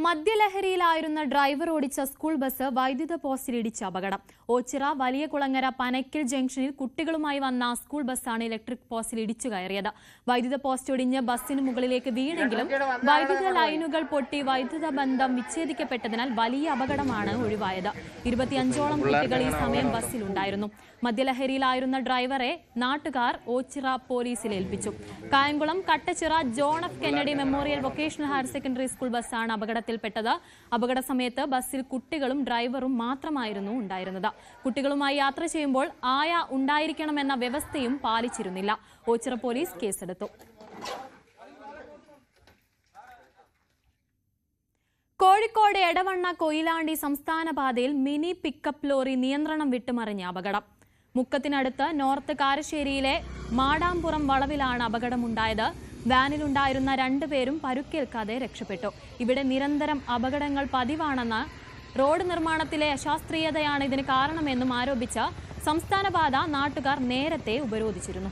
മദ്യലഹരിയിലായിരുന്ന driver ഓടിച്ച school bus വൈദ്യുത പോസ്റ്റിലിടിച്ച് അപകടം. ഓച്ചിറ വലിയകുളങ്ങര പനക്കിൽ ജംഗ്ഷനിൽ കുട്ടികളുമായി വന്ന സ്കൂൾ ബസ്സാണ് ഇലക്ട്രിക് പോസ്റ്റിൽ ഇടിച്ചു കയറിയത്. വൈദ്യുത പോസ്റ്റ് ഒടിഞ്ഞ് ബസ്സിന് മുകളിലേക്ക് വീണെങ്കിലും വൈദ്യുത ലൈനുകൾ പൊട്ടി വൈദ്യുത ബന്ധം വിച്ഛേദിക്കപ്പെട്ടതിനാൽ വലിയ അപകടമാണ് ഒഴിവായത്. 25ഓളം കുട്ടികൾ ഈ സമയം ബസ്സിലുണ്ടായിരുന്നു. മദ്യലഹരിയിലായിരുന്ന ഡ്രൈവറെ നാട്ടുകാർ ഓച്ചിറ പോലീസിൽ ഏൽപ്പിച്ചു. Kayamkulam Kattachira John F Kennedy memorial vocational higher secondary school ബസ്സാണ് അപകടത്തിൽപ്പെട്ടത്. അപകട സമയത്ത് ബസ്സിൽ കുട്ടികളും ഡ്രൈവറും മാത്രമായിരുന്നു ഉണ്ടായിരുന്നത്. കുട്ടികളുമായി യാത്ര ചെയ്യുമ്പോൾ ആയ ഉണ്ടായിരിക്കണമെന്ന വ്യവസ്ഥയും പാലിച്ചിരുന്നില്ല. ഓച്ചിറ പോലീസ് കേസെടുത്തു. കോഴിക്കോട് എടവണ്ണ കൊയിലാണ്ടി സംസ്ഥാന പാതയിൽ മിനി പിക്കപ്പ് ലോറി നിയന്ത്രണം വിട്ടുമറിഞ്ഞ അപകടം. മുക്കത്തിനടുത്ത് നോർത്ത് കാരശ്ശേരിയിലെ മാടാമ്പുറം വളവിലാണ് അപകടമുണ്ടായത്. വാനിലുണ്ടായിരുന്ന 2 പേരും പരുക്കേൽക്കാതെ രക്ഷപ്പെട്ടു. ഇവിടെ നിരന്തരം അപകടങ്ങൾ പതിവാണെന്ന് റോഡ് നിർമ്മാണത്തിലെ അശാസ്ത്രീയതയാണ് ഇതിന് കാരണമെന്നും ആരോപിച്ച് സംസ്ഥാനപാത നാട്ടുകാർ നേരത്തെ ഉപരോധിച്ചിരുന്നു.